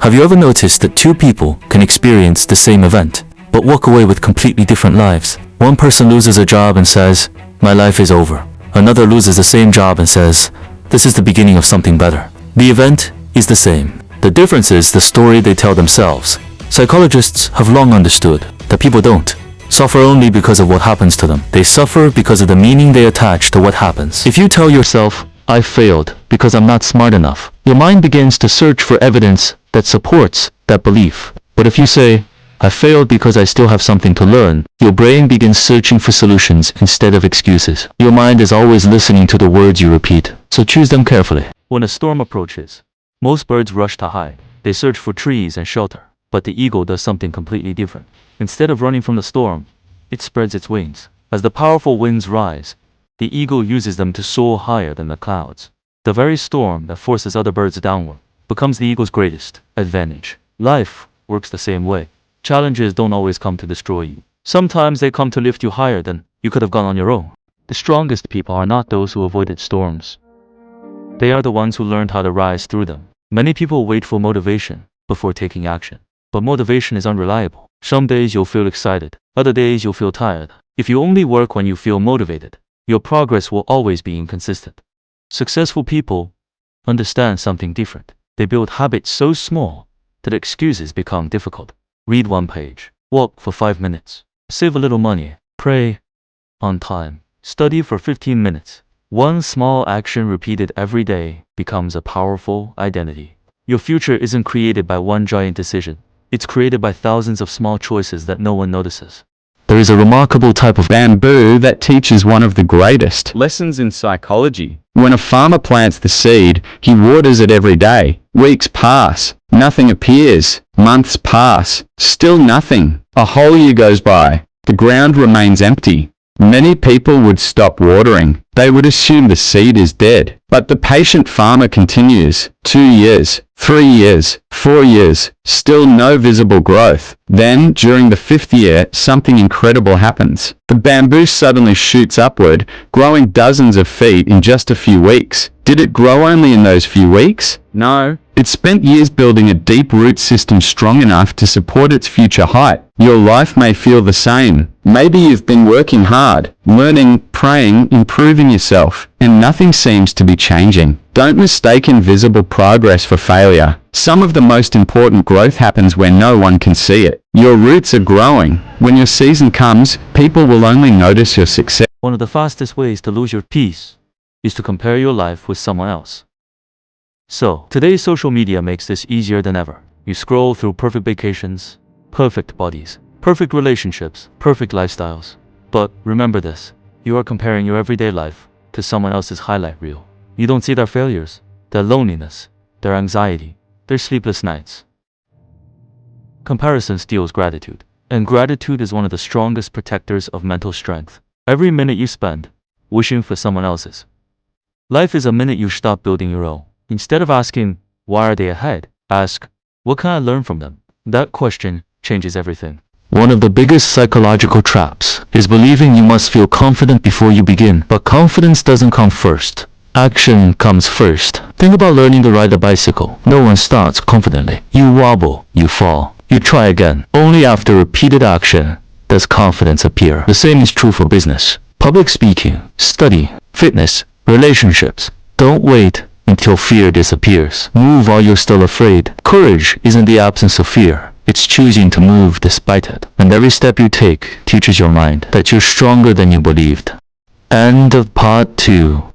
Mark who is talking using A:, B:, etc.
A: Have you ever noticed that two people can experience the same event, but walk away with completely different lives? One person loses a job and says, "My life is over." Another loses the same job and says, "This is the beginning of something better." The event is the same. The difference is the story they tell themselves. Psychologists have long understood that people don't suffer only because of what happens to them. They suffer because of the meaning they attach to what happens. If you tell yourself, "I failed because I'm not smart enough," your mind begins to search for evidence that supports that belief. But if you say, "I failed because I still have something to learn," your brain begins searching for solutions instead of excuses. Your mind is always listening to the words you repeat, so choose them carefully. When a storm approaches, most birds rush to hide. They search for trees and shelter. But the eagle does something completely different. Instead of running from the storm, it spreads its wings. As the powerful winds rise, the eagle uses them to soar higher than the clouds. The very storm that forces other birds downward becomes the eagle's greatest advantage. Life works the same way. Challenges don't always come to destroy you. Sometimes they come to lift you higher than you could have gone on your own. The strongest people are not those who avoided storms. They are the ones who learned how to rise through them. Many people wait for motivation before taking action. But motivation is unreliable. Some days you'll feel excited, other days you'll feel tired. If you only work when you feel motivated, your progress will always be inconsistent. Successful people understand something different. They build habits so small that excuses become difficult. Read one page, walk for 5 minutes, save a little money, pray on time, study for 15 minutes. One small action repeated every day becomes a powerful identity. Your future isn't created by one giant decision. It's created by thousands of small choices that no one notices. There is a remarkable type of
B: Bamboo that teaches one of the greatest lessons in psychology. When a farmer plants the seed, he waters it every day. Weeks pass, nothing appears. Months pass, still nothing. A whole year goes by. The ground remains empty. Many people would stop watering. They would assume the seed is dead. But the patient farmer continues. 2 years, 3 years, 4 years, still no visible growth. Then, during the 5th year, something incredible happens. The bamboo suddenly shoots upward, growing dozens of feet in just a few weeks. Did it grow only in those few weeks? No. It spent years building a deep root system strong enough to support its future height. Your life may feel the same. Maybe you've been working hard, learning, praying, improving yourself, and nothing seems to be changing. Don't mistake invisible progress for failure. Some of the most important growth happens when no one can see it. Your roots are growing. When your season comes, people will only notice your success.
A: One of the fastest ways to lose your peace is to compare your life with someone else. So, today's social media makes this easier than ever. You scroll through perfect vacations, perfect bodies, perfect relationships, perfect lifestyles. But remember this, you are comparing your everyday life to someone else's highlight reel. You don't see their failures, their loneliness, their anxiety, their sleepless nights. Comparison steals gratitude, and gratitude is one of the strongest protectors of mental strength. Every minute you spend wishing for someone else's life is a minute you stop building your own. Instead of asking, why are they ahead? Ask, what can I learn from them? That question changes everything. One of the biggest psychological traps is believing you must feel confident before you begin. But confidence doesn't come first. Action comes first. Think about learning to ride a bicycle. No one starts confidently. You wobble, you fall, you try again. Only after repeated action does confidence appear. The same is true for business, public speaking, study, fitness, relationships. Don't wait until fear disappears. Move while you're still afraid. Courage isn't the absence of fear. It's choosing to move despite it. And every step you take teaches your mind that you're stronger than you believed. End of part 2.